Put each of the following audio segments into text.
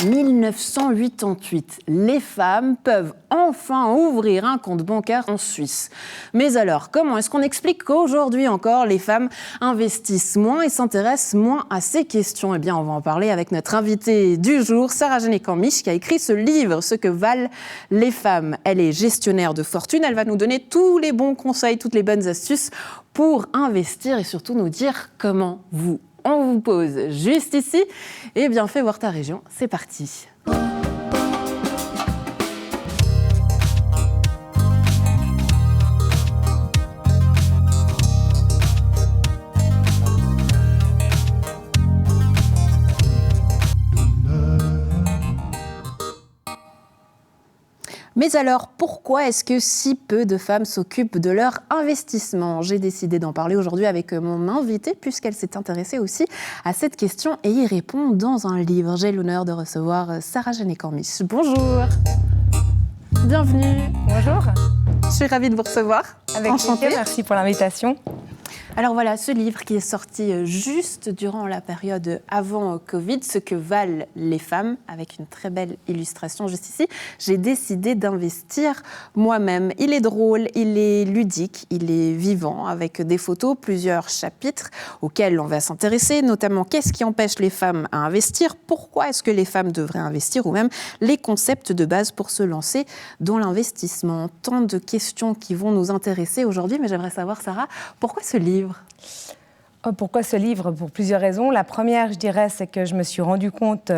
1988, les femmes peuvent enfin ouvrir un compte bancaire en Suisse. Mais alors, comment est-ce qu'on explique qu'aujourd'hui encore, les femmes investissent moins et s'intéressent moins à ces questions ? Eh bien, on va en parler avec notre invitée du jour, Sarah Genekan-Mich, qui a écrit ce livre, Ce que valent les femmes. Elle est gestionnaire de fortune, elle va nous donner tous les bons conseils, toutes les bonnes astuces pour investir et surtout nous dire comment on vous pose juste ici. Eh bien, fais voir ta région, c'est parti. Mais alors, pourquoi est-ce que si peu de femmes s'occupent de leur investissement ? J'ai décidé d'en parler aujourd'hui avec mon invitée, puisqu'elle s'est intéressée aussi à cette question et y répond dans un livre. J'ai l'honneur de recevoir Sarah Genekan-Mich. Bonjour. Bienvenue. Bonjour. Je suis ravie de vous recevoir. Avec plaisir, merci pour l'invitation. Alors voilà, ce livre qui est sorti juste durant la période avant Covid, Ce que valent les femmes, avec une très belle illustration juste ici. J'ai décidé d'investir moi-même. Il est drôle, il est ludique, il est vivant, avec des photos, plusieurs chapitres auxquels on va s'intéresser, notamment qu'est-ce qui empêche les femmes à investir, pourquoi est-ce que les femmes devraient investir, ou même les concepts de base pour se lancer dans l'investissement. Tant de questions qui vont nous intéresser aujourd'hui, mais j'aimerais savoir, Sarah, pourquoi ce livre ? Pourquoi ce livre ? Pour plusieurs raisons. La première, je dirais, c'est que je me suis rendu compte,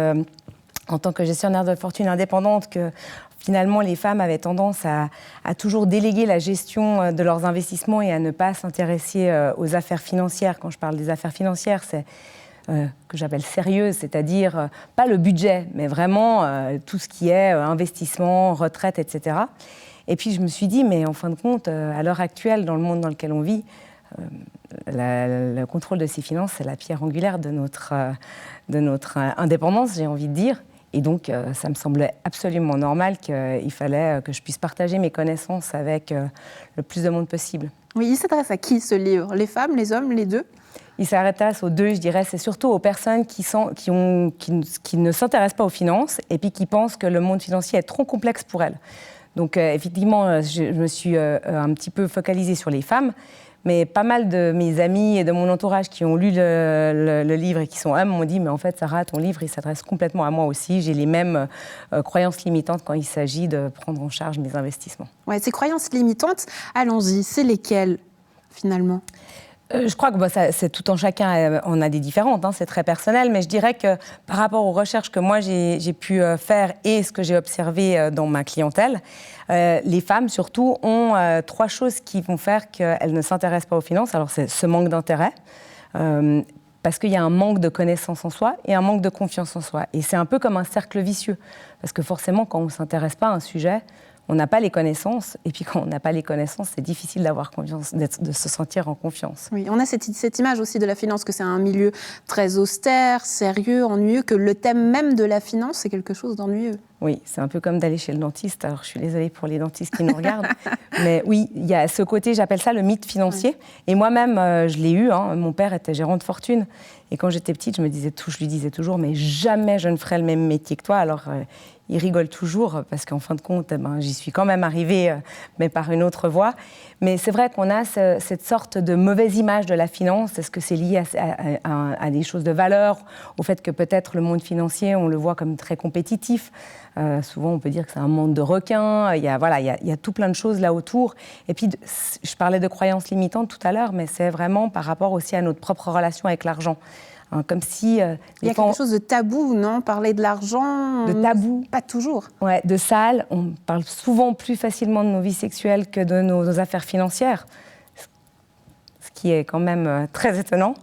en tant que gestionnaire de fortune indépendante, que finalement, les femmes avaient tendance à toujours déléguer la gestion de leurs investissements et à ne pas s'intéresser aux affaires financières. Quand je parle des affaires financières, c'est que j'appelle sérieuses, c'est-à-dire pas le budget, mais vraiment tout ce qui est investissement, retraite, etc. Et puis, je me suis dit, mais en fin de compte, à l'heure actuelle, dans le monde dans lequel on vit, le contrôle de ses finances, c'est la pierre angulaire de notre indépendance, j'ai envie de dire. Et donc, ça me semblait absolument normal qu'il fallait que je puisse partager mes connaissances avec le plus de monde possible. Oui, il s'adresse à qui, ce livre ? Les femmes, les hommes, les deux ? Il s'adresse aux deux, je dirais. C'est surtout aux personnes qui ne s'intéressent pas aux finances et puis qui pensent que le monde financier est trop complexe pour elles. Donc, effectivement, je me suis un petit peu focalisée sur les femmes. Mais pas mal de mes amis et de mon entourage qui ont lu le livre et qui sont hommes m'ont dit « Mais en fait, Sarah, ton livre, il s'adresse complètement à moi aussi. J'ai les mêmes croyances limitantes quand il s'agit de prendre en charge mes investissements. » Ouais, ces croyances limitantes, allons-y, c'est lesquelles, finalement ? Je crois que c'est tout en chacun, on a des différentes, c'est très personnel, mais je dirais que par rapport aux recherches que moi j'ai pu faire et ce que j'ai observé dans ma clientèle, les femmes surtout ont trois choses qui vont faire qu'elles ne s'intéressent pas aux finances. Alors c'est ce manque d'intérêt, parce qu'il y a un manque de connaissance en soi et un manque de confiance en soi. Et c'est un peu comme un cercle vicieux, parce que forcément quand on ne s'intéresse pas à un sujet, on n'a pas les connaissances, et puis quand on n'a pas les connaissances, c'est difficile d'avoir confiance, de se sentir en confiance. Oui, on a cette image aussi de la finance, que c'est un milieu très austère, sérieux, ennuyeux, que le thème même de la finance, c'est quelque chose d'ennuyeux. Oui, c'est un peu comme d'aller chez le dentiste. Alors, je suis désolée pour les dentistes qui nous regardent. Mais oui, il y a ce côté, j'appelle ça le mythe financier. Oui. Et moi-même, je l'ai eu. Mon père était gérant de fortune. Et quand j'étais petite, je lui disais toujours, mais jamais je ne ferai le même métier que toi. Alors, il rigole toujours, parce qu'en fin de compte, j'y suis quand même arrivée, mais par une autre voie. Mais c'est vrai qu'on a cette sorte de mauvaise image de la finance. Est-ce que c'est lié à des choses de valeur, au fait que peut-être le monde financier, on le voit comme très compétitif. Souvent, on peut dire que c'est un monde de requins. Il y a tout plein de choses là autour. Et puis, je parlais de croyances limitantes tout à l'heure, mais c'est vraiment par rapport aussi à notre propre relation avec l'argent. Comme si... il y a quelque chose de tabou, non ? Parler de l'argent... De tabou. Pas toujours. Ouais, de sale. On parle souvent plus facilement de nos vies sexuelles que de nos affaires financières. Ce qui est quand même très étonnant.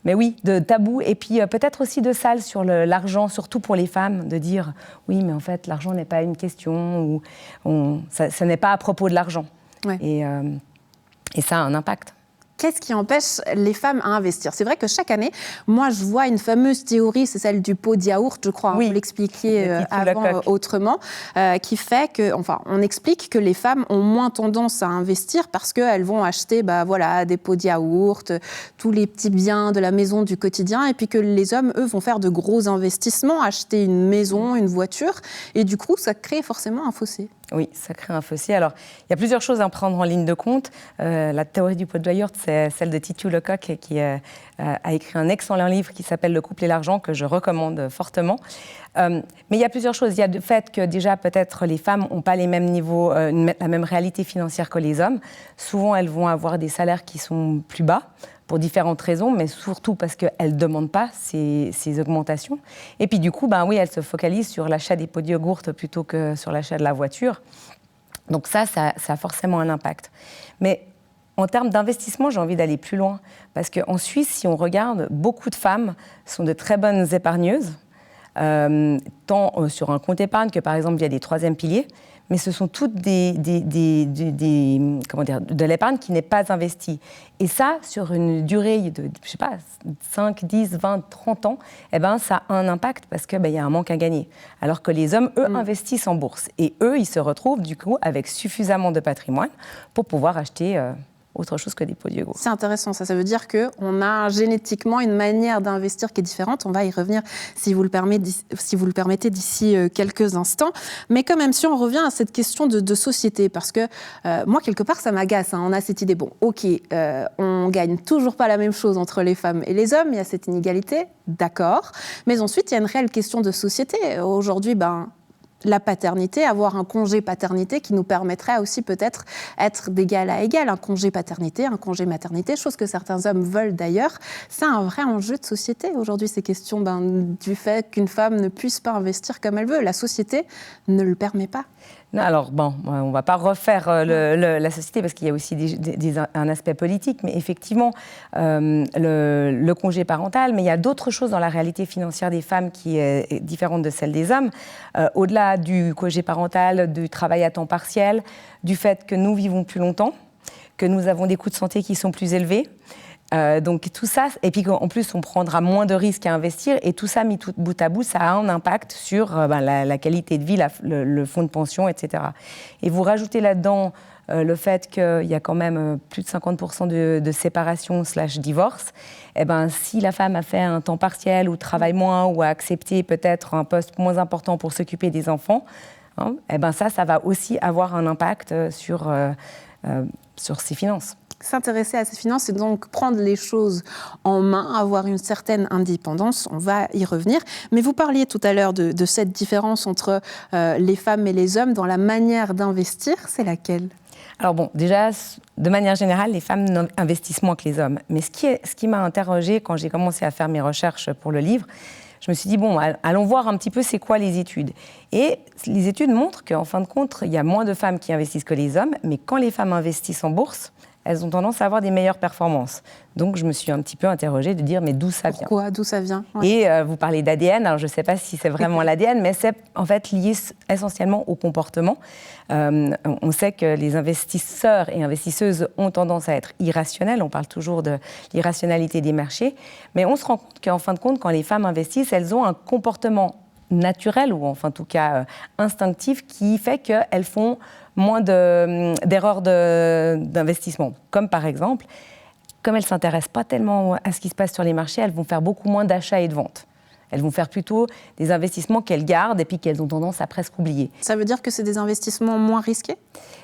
Mais oui, de tabou. Et puis peut-être aussi de sale sur l'argent, surtout pour les femmes, de dire « Oui, mais en fait, l'argent n'est pas une question » ou « Ça n'est pas à propos de l'argent. Ouais. » Et ça a un impact. Qu'est-ce qui empêche les femmes à investir? C'est vrai que chaque année, moi, je vois une fameuse théorie, c'est celle du pot de yaourt, je crois, oui. Vous l'expliquiez avant autrement, qui fait que, enfin, on explique que les femmes ont moins tendance à investir parce qu'elles vont acheter, des pots de yaourt, tous les petits biens de la maison du quotidien, et puis que les hommes, eux, vont faire de gros investissements, acheter une maison, une voiture, et du coup, ça crée forcément un fossé. Oui, ça crée un fossé. Alors, il y a plusieurs choses à prendre en ligne de compte. La théorie du pot de yaourt, c'est celle de Titu Lecoq qui a écrit un excellent livre qui s'appelle Le couple et l'argent, que je recommande fortement. Mais il y a plusieurs choses. Il y a le fait que déjà, peut-être, les femmes n'ont pas les mêmes niveaux, la même réalité financière que les hommes. Souvent, elles vont avoir des salaires qui sont plus bas, pour différentes raisons, mais surtout parce qu'elles ne demandent pas ces augmentations. Et puis du coup, elles se focalisent sur l'achat des pots de yaourt plutôt que sur l'achat de la voiture. Donc ça a forcément un impact. Mais en termes d'investissement, j'ai envie d'aller plus loin. Parce qu'en Suisse, si on regarde, beaucoup de femmes sont de très bonnes épargneuses, tant sur un compte épargne que par exemple via des troisièmes piliers. Mais ce sont toutes de l'épargne qui n'est pas investie. Et ça, sur une durée de, 5, 10, 20, 30 ans, ça a un impact parce qu'il y a un manque à gagner. Alors que les hommes, eux, investissent en bourse. Et eux, ils se retrouvent, du coup, avec suffisamment de patrimoine pour pouvoir acheter autre chose que des pots de yaourt. C'est intéressant, ça veut dire qu'on a génétiquement une manière d'investir qui est différente. On va y revenir, si vous le permettez, d'ici quelques instants. Mais quand même, si on revient à cette question de société, parce que moi, quelque part, ça m'agace. On a cette idée, on gagne toujours pas la même chose entre les femmes et les hommes, il y a cette inégalité, d'accord. Mais ensuite, il y a une réelle question de société. Aujourd'hui, la paternité, avoir un congé paternité qui nous permettrait aussi peut-être être d'égal à égal. Un congé paternité, un congé maternité, chose que certains hommes veulent d'ailleurs. C'est un vrai enjeu de société aujourd'hui, ces questions du fait qu'une femme ne puisse pas investir comme elle veut. La société ne le permet pas. Non, alors, on ne va pas refaire la société parce qu'il y a aussi un aspect politique, mais effectivement, le congé parental, mais il y a d'autres choses dans la réalité financière des femmes qui est différente de celle des hommes. Au-delà du congé parental, du travail à temps partiel, du fait que nous vivons plus longtemps, que nous avons des coûts de santé qui sont plus élevés. Donc tout ça, et puis en plus on prendra moins de risques à investir, et tout ça mis tout bout à bout, ça a un impact sur la qualité de vie, le fonds de pension, etc. Et vous rajoutez là-dedans le fait qu'il y a quand même plus de 50% de séparation / divorce, si la femme a fait un temps partiel ou travaille moins ou a accepté peut-être un poste moins important pour s'occuper des enfants, ça va aussi avoir un impact sur ses finances. S'intéresser à ses finances, c'est donc prendre les choses en main, avoir une certaine indépendance. On va y revenir. Mais vous parliez tout à l'heure de cette différence entre les femmes et les hommes dans la manière d'investir. C'est laquelle ? Alors déjà, de manière générale, les femmes investissent moins que les hommes. Mais ce qui m'a interrogée quand j'ai commencé à faire mes recherches pour le livre, je me suis dit, allons voir un petit peu c'est quoi les études. Et les études montrent qu'en fin de compte, il y a moins de femmes qui investissent que les hommes, mais quand les femmes investissent en bourse, elles ont tendance à avoir des meilleures performances. Donc, je me suis un petit peu interrogée de dire, mais d'où ça vient ? Pourquoi ? D'où ça vient ? Ouais. Et vous parlez d'ADN, alors je ne sais pas si c'est vraiment l'ADN, mais c'est en fait lié essentiellement au comportement. On sait que les investisseurs et investisseuses ont tendance à être irrationnels, on parle toujours de l'irrationalité des marchés, mais on se rend compte qu'en fin de compte, quand les femmes investissent, elles ont un comportement naturel, ou enfin en tout cas instinctif, qui fait qu'elles font moins d'erreurs d'investissement. Comme par exemple, comme elles ne s'intéressent pas tellement à ce qui se passe sur les marchés, elles vont faire beaucoup moins d'achats et de ventes. Elles vont faire plutôt des investissements qu'elles gardent et puis qu'elles ont tendance à presque oublier. Ça veut dire que c'est des investissements moins risqués ?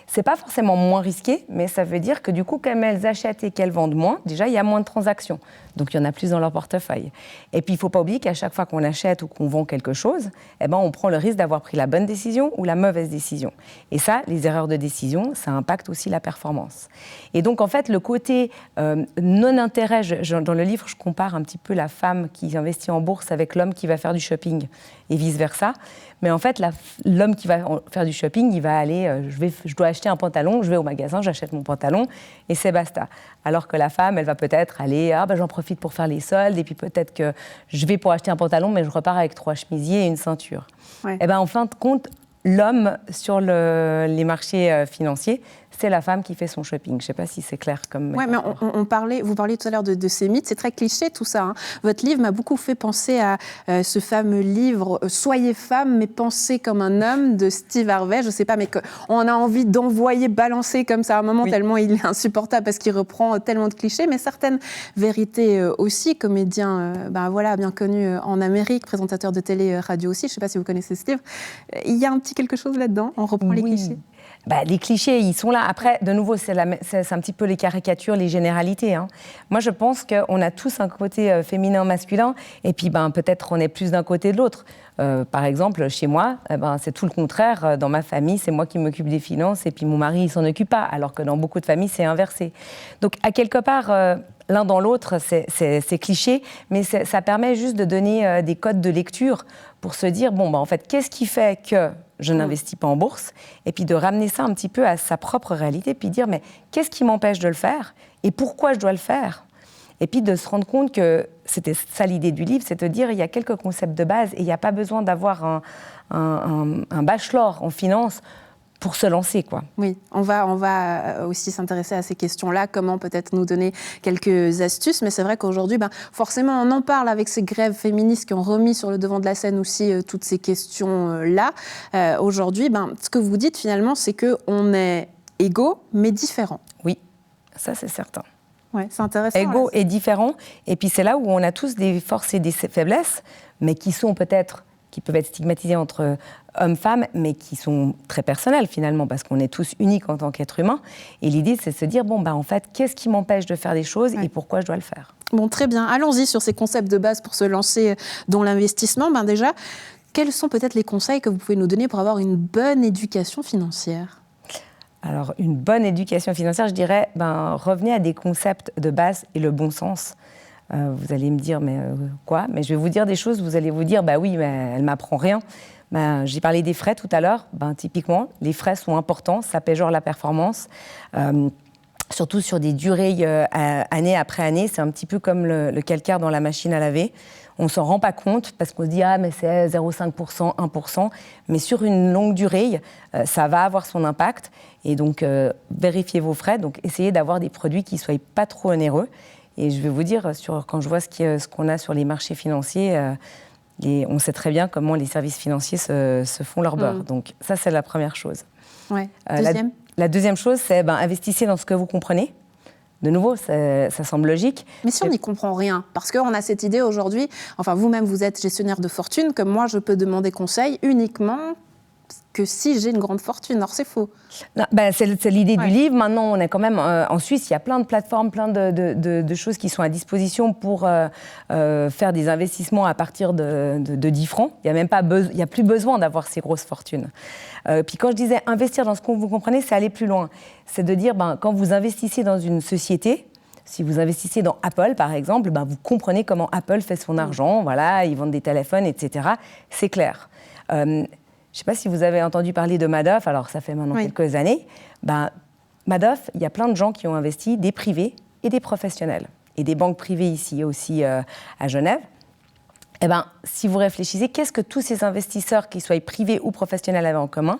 C'est pas forcément moins risqué, mais ça veut dire que du coup, comme elles achètent et qu'elles vendent moins, déjà, il y a moins de transactions. Donc, il y en a plus dans leur portefeuille. Et puis, il ne faut pas oublier qu'à chaque fois qu'on achète ou qu'on vend quelque chose, on prend le risque d'avoir pris la bonne décision ou la mauvaise décision. Et ça, les erreurs de décision, ça impacte aussi la performance. Et donc, en fait, le côté non-intérêt, dans le livre, je compare un petit peu la femme qui investit en bourse avec l'homme qui va faire du shopping et vice-versa. Mais en fait, l'homme qui va faire du shopping, il va aller, je dois acheter un pantalon, je vais au magasin, j'achète mon pantalon et c'est basta. Alors que la femme, elle va peut-être aller, j'en profite pour faire les soldes et puis peut-être que je vais pour acheter un pantalon, mais je repars avec 3 chemisiers et une ceinture. Ouais. En fin de compte, l'homme sur les marchés financiers, c'est la femme qui fait son shopping. Je ne sais pas si c'est clair comme... Oui, mais vous parliez tout à l'heure de ces mythes, c'est très cliché tout ça. Hein. Votre livre m'a beaucoup fait penser à ce fameux livre « Soyez femme, mais pensez comme un homme » de Steve Harvey. Je ne sais pas, mais on a envie d'envoyer balancer comme ça à un moment, tellement il est insupportable parce qu'il reprend tellement de clichés, mais certaines vérités aussi. Comédien bien connu en Amérique, présentateur de télé, radio aussi. Je ne sais pas si vous connaissez ce livre. Il y a un petit quelque chose là-dedans, on reprend les clichés. Les clichés, ils sont là. Après, de nouveau, c'est un petit peu les caricatures, les généralités. Hein. Moi, je pense qu'on a tous un côté féminin, masculin, et puis peut-être on est plus d'un côté de l'autre. Par exemple, chez moi, c'est tout le contraire. Dans ma famille, c'est moi qui m'occupe des finances, et puis mon mari, il s'en occupe pas, alors que dans beaucoup de familles, c'est inversé. Donc, à quelque part, l'un dans l'autre, c'est cliché, mais ça permet juste de donner des codes de lecture pour se dire, en fait, qu'est-ce qui fait que je n'investis pas en bourse, et puis de ramener ça un petit peu à sa propre réalité, puis dire, mais qu'est-ce qui m'empêche de le faire, et pourquoi je dois le faire ? Et puis de se rendre compte que, c'était ça l'idée du livre, c'est de dire, il y a quelques concepts de base, et il n'y a pas besoin d'avoir un bachelor en finance pour se lancer, quoi. Oui, on va aussi s'intéresser à ces questions-là, comment peut-être nous donner quelques astuces, mais c'est vrai qu'aujourd'hui, forcément, on en parle avec ces grèves féministes qui ont remis sur le devant de la scène aussi toutes ces questions-là. Aujourd'hui, ce que vous dites finalement, c'est qu'on est égaux, mais différents. Oui, ça c'est certain. Ouais, c'est intéressant. Égaux et différents, et puis c'est là où on a tous des forces et des faiblesses, mais qui peuvent être stigmatisées entre hommes-femmes, mais qui sont très personnelles finalement, parce qu'on est tous uniques en tant qu'êtres humains. Et l'idée, c'est de se dire, en fait, qu'est-ce qui m'empêche de faire des choses et pourquoi je dois le faire ? Bon, très bien. Allons-y sur ces concepts de base pour se lancer dans l'investissement. Déjà, quels sont peut-être les conseils que vous pouvez nous donner pour avoir une bonne éducation financière ? Alors, une bonne éducation financière, je dirais, revenez à des concepts de base et le bon sens. Vous allez me dire, mais quoi ? Mais je vais vous dire des choses, vous allez vous dire, oui, mais elle ne m'apprend rien. J'ai parlé des frais tout à l'heure. Typiquement, les frais sont importants, ça péjore la performance. Surtout sur des durées année après année. C'est un petit peu comme le calcaire dans la machine à laver. On ne s'en rend pas compte parce qu'on se dit « Ah, mais c'est 0,5%, 1%. » Mais sur une longue durée, ça va avoir son impact. Et donc, vérifiez vos frais. Donc, essayez d'avoir des produits qui ne soient pas trop onéreux. Et je vais vous dire, quand je vois ce qu'on a sur les marchés financiers, on sait très bien comment les services financiers se font leur beurre. Donc, ça, c'est la première chose. Ouais. Deuxième La deuxième chose, c'est investissez dans ce que vous comprenez. De nouveau, ça semble logique. Mais si on n'y comprend rien, parce qu'on a cette idée aujourd'hui, enfin vous-même vous êtes gestionnaire de fortune, comme moi je peux demander conseil uniquement que si j'ai une grande fortune. Alors c'est faux. Non, c'est l'idée du livre. Maintenant, on est quand même en Suisse, il y a plein de plateformes, plein de choses qui sont à disposition pour faire des investissements à partir de 10 francs. Il n'y a plus besoin d'avoir ces grosses fortunes. Puis quand je disais investir dans ce que vous comprenez, c'est aller plus loin. C'est de dire, quand vous investissez dans une société, si vous investissez dans Apple, par exemple, vous comprenez comment Apple fait son argent. Voilà, ils vendent des téléphones, etc. C'est clair. Je ne sais pas si vous avez entendu parler de Madoff, alors ça fait maintenant quelques années. Madoff, il y a plein de gens qui ont investi, des privés et des professionnels. Et des banques privées ici aussi à Genève. Si vous réfléchissez, qu'est-ce que tous ces investisseurs, qu'ils soient privés ou professionnels, avaient en commun ?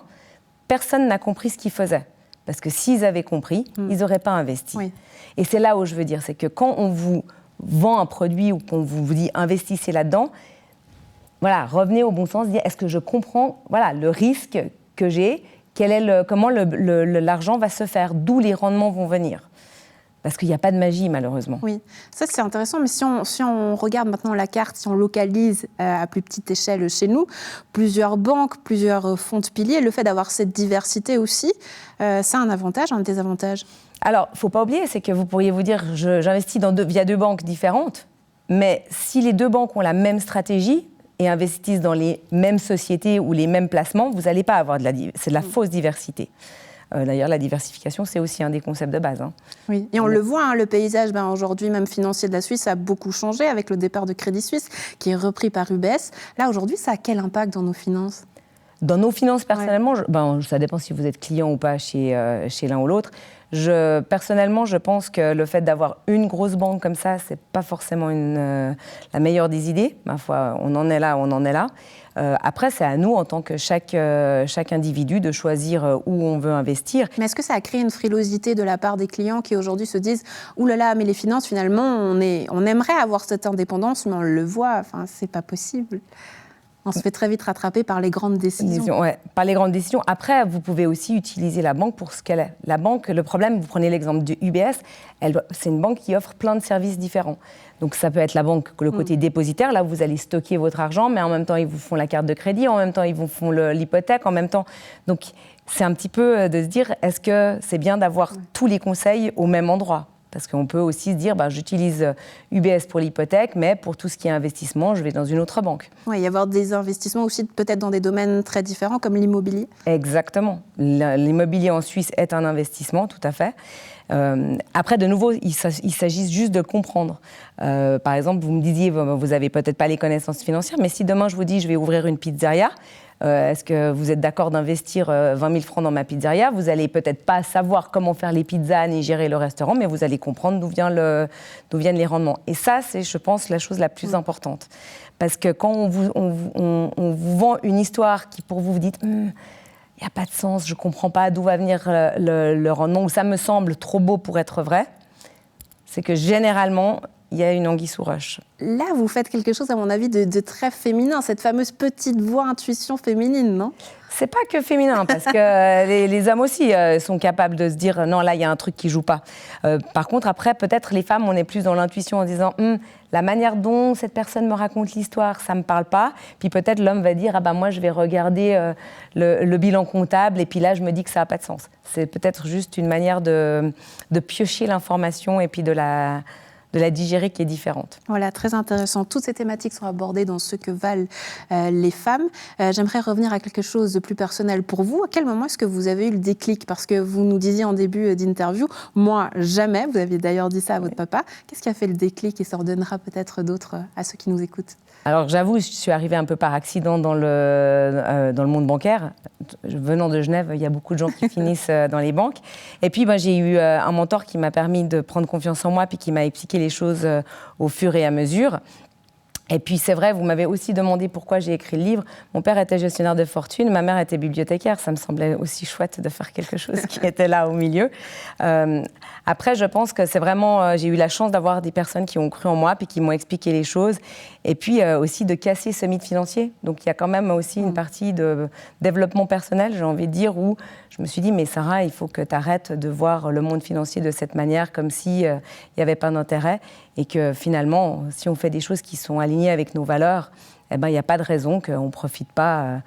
Personne n'a compris ce qu'ils faisaient. Parce que s'ils avaient compris, ils n'auraient pas investi. Oui. Et c'est là où je veux dire, c'est que quand on vous vend un produit ou qu'on vous dit investissez là-dedans, voilà, revenez au bon sens, dire est-ce que je comprends le risque que j'ai, comment l'argent va se faire, d'où les rendements vont venir. Parce qu'il n'y a pas de magie, malheureusement. Oui, ça c'est intéressant, mais si on regarde maintenant la carte, si on localise à plus petite échelle chez nous, plusieurs banques, plusieurs fonds de piliers, le fait d'avoir cette diversité aussi, c'est un avantage, un désavantage ? Alors, il ne faut pas oublier, c'est que vous pourriez vous dire, j'investis via deux banques différentes, mais si les deux banques ont la même stratégie et investissent dans les mêmes sociétés ou les mêmes placements, vous n'allez pas avoir c'est de la fausse diversité. D'ailleurs, la diversification, c'est aussi un des concepts de base. Oui, et on le voit, le paysage aujourd'hui, même financier de la Suisse, a beaucoup changé avec le départ de Crédit Suisse, qui est repris par UBS. Là, aujourd'hui, ça a quel impact dans nos finances ? Dans nos finances, personnellement, ça dépend si vous êtes client ou pas chez l'un ou l'autre. Personnellement, je pense que le fait d'avoir une grosse banque comme ça, c'est pas forcément la meilleure des idées. Ma foi, on en est là où on en est là. Après, c'est à nous, en tant que chaque individu, de choisir où on veut investir. Mais est-ce que ça a créé une frilosité de la part des clients qui aujourd'hui se disent « Ouh là là, mais les finances, finalement, on aimerait avoir cette indépendance, mais on le voit, enfin, c'est pas possible ». On se fait très vite rattraper par les grandes décisions. Ouais, par les grandes décisions. Après, vous pouvez aussi utiliser la banque pour ce qu'elle est. La banque, le problème, vous prenez l'exemple de UBS, c'est une banque qui offre plein de services différents. Donc ça peut être la banque, le côté dépositaire, là vous allez stocker votre argent, mais en même temps ils vous font la carte de crédit, en même temps ils vous font l'hypothèque, en même temps. Donc c'est un petit peu de se dire, est-ce que c'est bien d'avoir tous les conseils au même endroit ? Parce qu'on peut aussi se dire, j'utilise UBS pour l'hypothèque, mais pour tout ce qui est investissement, je vais dans une autre banque. Oui, y avoir des investissements aussi peut-être dans des domaines très différents, comme l'immobilier. Exactement. L'immobilier en Suisse est un investissement, tout à fait. Après, de nouveau, il s'agit juste de comprendre. Par exemple, vous me disiez, vous n'avez peut-être pas les connaissances financières, mais si demain je vous dis, je vais ouvrir une pizzeria, est-ce que vous êtes d'accord d'investir 20 000 francs dans ma pizzeria ? Vous n'allez peut-être pas savoir comment faire les pizzas ni gérer le restaurant, mais vous allez comprendre d'où viennent les rendements. Et ça, c'est, je pense, la chose la plus importante. Parce que quand on vous vend une histoire qui, pour vous, vous dites... il n'y a pas de sens, je ne comprends pas d'où va venir le rendement, ou ça me semble trop beau pour être vrai, c'est que généralement, il y a une anguille sous roche. Là, vous faites quelque chose, à mon avis, de très féminin, cette fameuse petite voix intuition féminine, non ? C'est pas que féminin, parce que les hommes aussi sont capables de se dire « non, là, il y a un truc qui joue pas ». Par contre, après, peut-être les femmes, on est plus dans l'intuition en disant « la manière dont cette personne me raconte l'histoire, ça me parle pas ». Puis peut-être l'homme va dire « ah bah moi, je vais regarder le bilan comptable et puis là, je me dis que ça n'a pas de sens ». C'est peut-être juste une manière de piocher l'information et puis de la digérer qui est différente. Voilà, très intéressant. Toutes ces thématiques sont abordées dans ce que valent les femmes. J'aimerais revenir à quelque chose de plus personnel pour vous. À quel moment est-ce que vous avez eu le déclic ? Parce que vous nous disiez en début d'interview, moi, jamais. Vous aviez d'ailleurs dit ça à votre papa. Qu'est-ce qui a fait le déclic et ça en donnera peut-être d'autres à ceux qui nous écoutent ? Alors j'avoue, je suis arrivée un peu par accident dans le monde bancaire. Venant de Genève, il y a beaucoup de gens qui finissent dans les banques. Et puis j'ai eu un mentor qui m'a permis de prendre confiance en moi puis qui m'a expliqué les choses au fur et à mesure. Et puis c'est vrai, vous m'avez aussi demandé pourquoi j'ai écrit le livre. Mon père était gestionnaire de fortune, ma mère était bibliothécaire. Ça me semblait aussi chouette de faire quelque chose qui était là au milieu. Après, je pense que c'est vraiment... j'ai eu la chance d'avoir des personnes qui ont cru en moi puis qui m'ont expliqué les choses. Et puis aussi de casser ce mythe financier. Donc il y a quand même aussi une partie de développement personnel, j'ai envie de dire, où je me suis dit, mais Sarah, il faut que tu arrêtes de voir le monde financier de cette manière, comme s'il n'y avait pas d'intérêt. Et que finalement, si on fait des choses qui sont alignées avec nos valeurs, il n'y a pas de raison qu'on ne profite pas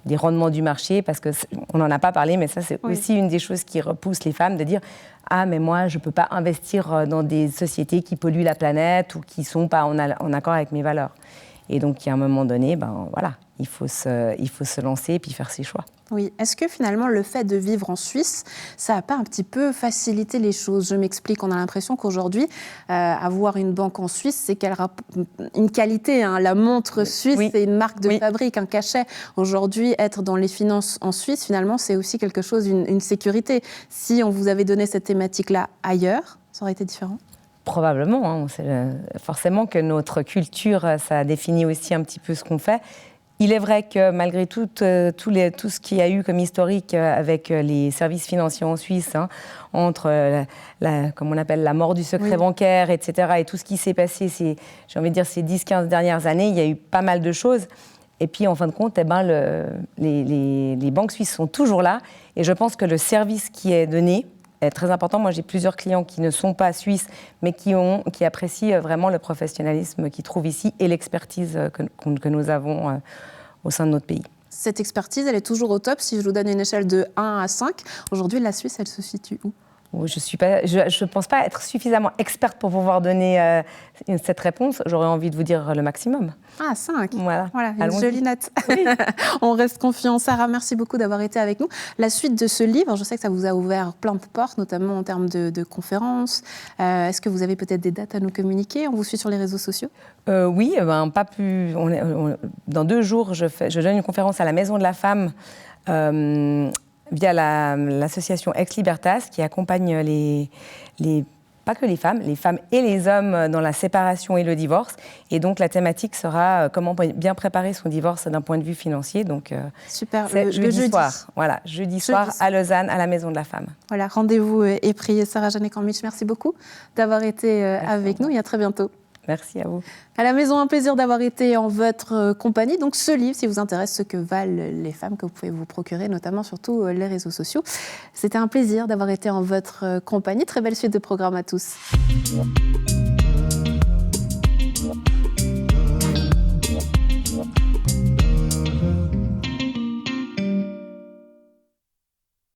des rendements du marché, parce qu'on n'en a pas parlé, mais ça, c'est aussi une des choses qui repousse les femmes, de dire « Ah, mais moi, je ne peux pas investir dans des sociétés qui polluent la planète ou qui ne sont pas en accord avec mes valeurs ». Et donc, il y a un moment donné, il faut se lancer et puis faire ses choix. Oui. Est-ce que finalement, le fait de vivre en Suisse, ça n'a pas un petit peu facilité les choses ? Je m'explique, on a l'impression qu'aujourd'hui, avoir une banque en Suisse, c'est qu'elle a une qualité. La montre suisse, c'est une marque de fabrique, un cachet. Aujourd'hui, être dans les finances en Suisse, finalement, c'est aussi quelque chose, une sécurité. Si on vous avait donné cette thématique-là ailleurs, ça aurait été différent ? Probablement. Forcément que notre culture, ça définit aussi un petit peu ce qu'on fait. Il est vrai que malgré tout ce qu'il y a eu comme historique avec les services financiers en Suisse, entre comme on appelle la mort du secret bancaire, etc., et tout ce qui s'est passé, j'ai envie de dire, ces 10-15 dernières années, il y a eu pas mal de choses. Et puis, en fin de compte, les banques suisses sont toujours là. Et je pense que le service qui est donné est très important. Moi, j'ai plusieurs clients qui ne sont pas suisses, mais qui apprécient vraiment le professionnalisme qu'ils trouvent ici et l'expertise que nous avons au sein de notre pays. Cette expertise, elle est toujours au top. Si je vous donne une échelle de 1 à 5, aujourd'hui, la Suisse, elle se situe où ? Je ne pense pas être suffisamment experte pour pouvoir donner cette réponse. J'aurais envie de vous dire le maximum. Ah, 5. Voilà, une jolie note. Oui. On reste confiant. Sarah, merci beaucoup d'avoir été avec nous. La suite de ce livre, je sais que ça vous a ouvert plein de portes, notamment en termes de conférences. Est-ce que vous avez peut-être des dates à nous communiquer ? On vous suit sur les réseaux sociaux ? Oui, pas plus. Dans 2 jours, je donne une conférence à la Maison de la Femme via l'association Ex Libertas qui accompagne les pas que les femmes et les hommes dans la séparation et le divorce. Et donc la thématique sera comment bien préparer son divorce d'un point de vue financier. Donc super. C'est le jeudi soir. Voilà, jeudi soir à Lausanne, à la Maison de la Femme. Voilà, rendez-vous est pris. Sarah-Jeanne Cormitsch, merci beaucoup d'avoir été avec nous et à très bientôt. Merci à vous. À la maison, un plaisir d'avoir été en votre compagnie. Donc ce livre, si vous intéresse ce que valent les femmes, que vous pouvez vous procurer, notamment sur tous les réseaux sociaux. C'était un plaisir d'avoir été en votre compagnie. Très belle suite de programme à tous.